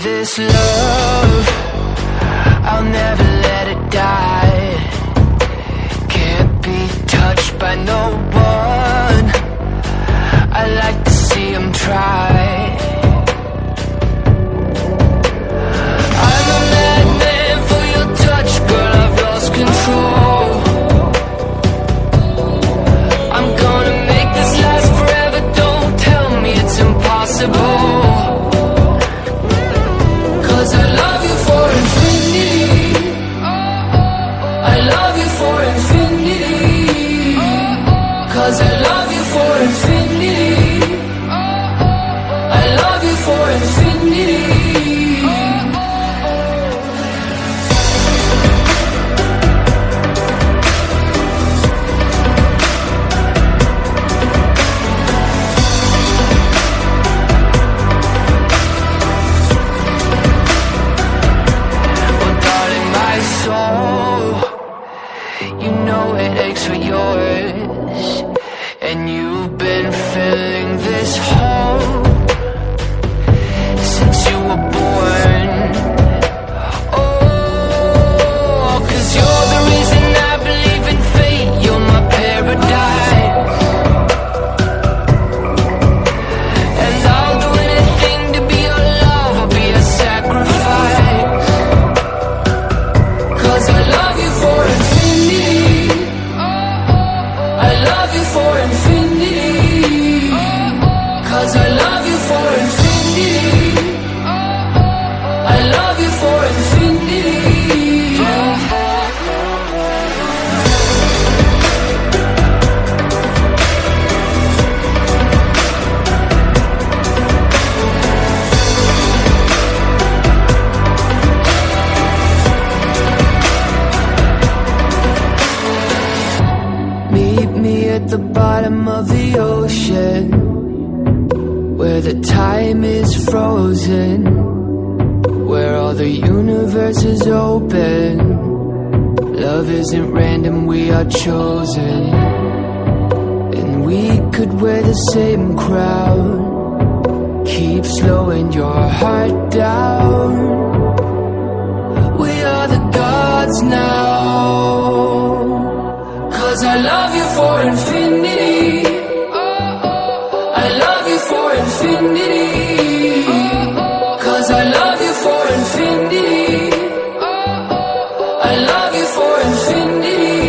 this love, I'll never let it die. Can't be touched by no one, I like to see him try. I'm a madman for your touch, girl, I've lost control. I'm gonna make this last forever, don't tell me it's impossible. Cause I love you for infinity, I love you for infinity. Cause I love you for infinity, I love you for infinity. Well, darling, my soul, you know it aches for yours, and you've been filling this hole since you were born. Oh, cause you're the reason I believe in fate, you're my paradise. And I'll do anything to be your love, I'll be a sacrifice. Cause I love you for infinity, I love you for infinity. Cause I love you for infinity, I love you for infinity. Meet me at the bottom of the ocean, where the time is frozen, where all the universe is open. Love isn't random, we are chosen. And we could wear the same crown, keep slowing your heart down. We are the gods now. Cause I love you for infinity, I love you for infinity. Cause I love you for infinity, I love you for infinity.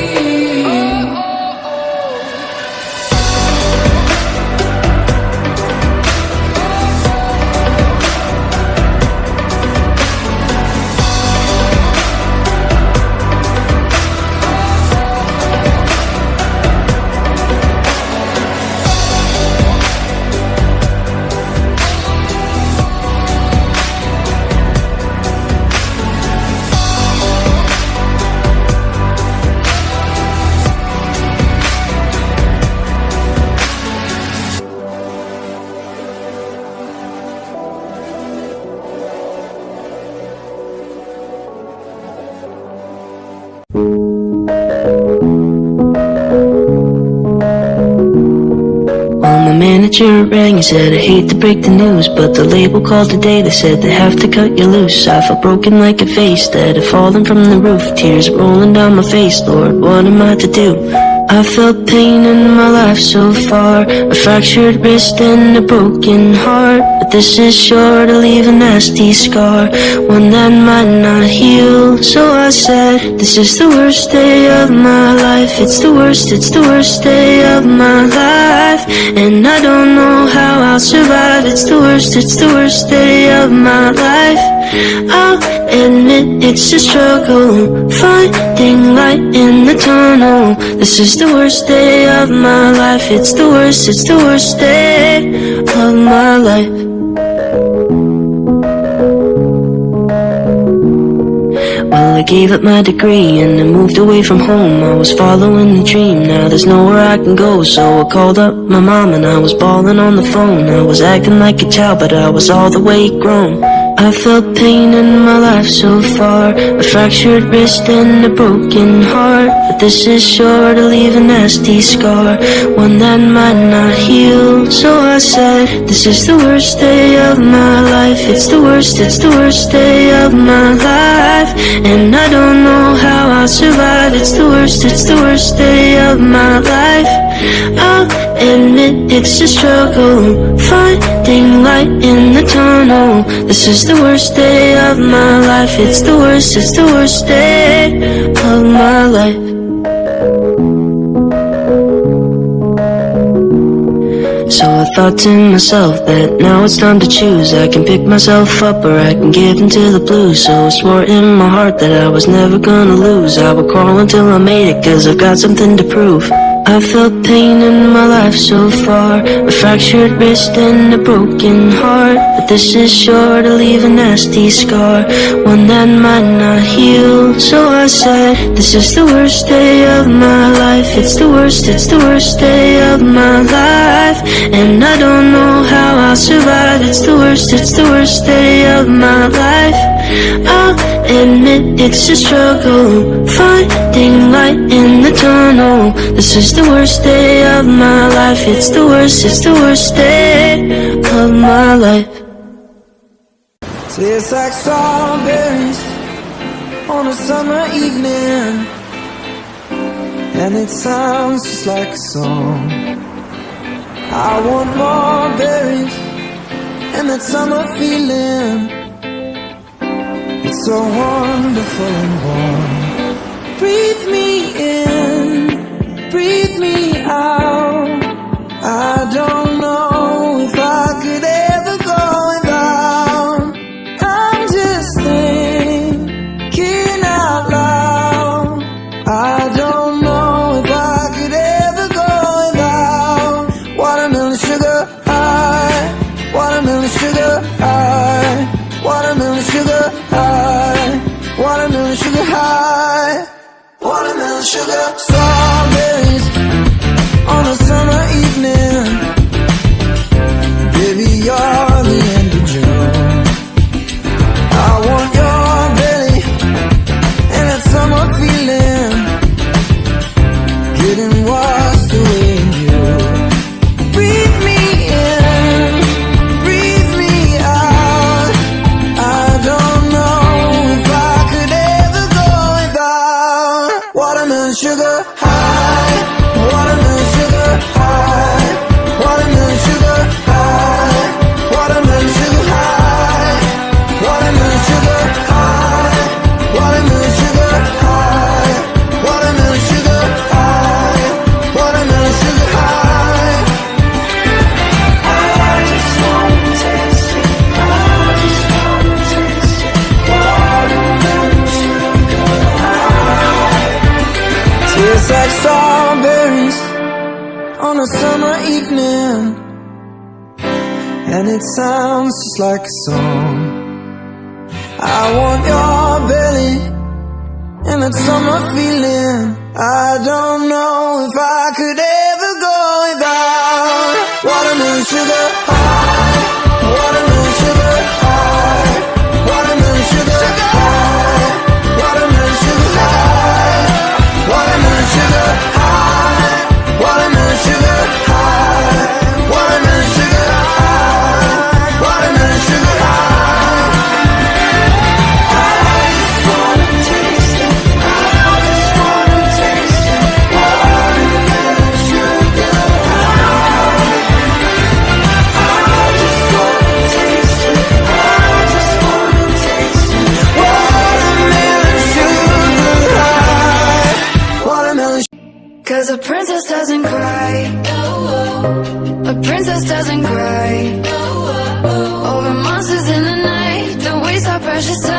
Manager rang and said, I hate to break the news, but the label called today, they said they have to cut you loose. I felt broken like a vase that had fallen from the roof, tears rolling down my face, Lord, what am I to do? I felt pain in my life so far, a fractured wrist and a broken heart, but this is sure to leave a nasty scar, one that might not heal. So I said, this is the worst day of my life, it's the worst day of my life, and I don't know how I'll survive. It's the worst day of my life. I'll admit it's a struggle, finding light in the tunnel. This is the worst day of my life. It's the worst day of my life. Well, I gave up my degree and I moved away from home. I was following the dream, now there's nowhere I can go. So I called up my mom and I was bawling on the phone. I was acting like a child, but I was all the way grown. I felt pain in my life so far, a fractured wrist and a broken heart, but this is sure to leave a nasty scar, one that might not heal. So I said, this is the worst day of my life. it's the worst day of my life. And I don't know how I'll survive. It's the worst day of my life. I'll admit it's a struggle, finding light in the tunnel. This is the worst day of my life. It's the worst day of my life. So I thought to myself that now it's time to choose. I can pick myself up or I can give into the blues. So I swore in my heart that I was never gonna lose. I would crawl until I made it, cause I've got something to prove. I felt pain in my life so far, a fractured wrist and a broken heart. But this is sure to leave a nasty scar, one that might not heal. So I said, this is the worst day of my life. It's the worst day of my life. And I don't know how I'll survive. It's the worst day of my life. I'll admit it's a struggle, finding light in the tunnel. This is the worst day of my life. It's the worst day of my life. Tastes like strawberries on a summer evening, and it sounds just like a song. I want more berries and that summer feeling. It's so wonderful and warm. Breathe me in, breathe me out. I don't know if I could ever go without. I'm just thinking out loud. I don't know if I could ever go without watermelon sugar high, watermelon sugar high, watermelon sugar high, watermelon sugar high, watermelon sugar. Strawberries on a summer evening, baby, you're the end of June. I want your belly and that summer feeling, getting washed away in you. Breathe me in, breathe me out. I don't know if I could ever go without watermelon sugar high, watermelon sugar high, watermelon sugar high, watermelon sugar high, watermelon sugar high, watermelon sugar high, watermelon sugar high, watermelon sugar high. I just wanna taste it, I just wanna taste it, watermelon sugar high. Tastes like strawberries on a summer evening, and it sounds just like a song. I want your belly and that summer feeling. I don't know if I could ever go without watermelon sugar high, watermelon sugar high, watermelon sugar high, watermelon sugar high, watermelon sugar high, watermelon sugar high, watermelon sugar high, watermelon sugar high. I just wanna taste it, I just wanna taste it, watermelon sugar high. I just wanna taste it, I just wanna taste it, watermelon sugar high, watermelon. Cause a princess doesn't cry. A princess doesn't cry over monsters in the night. Don't waste our precious time.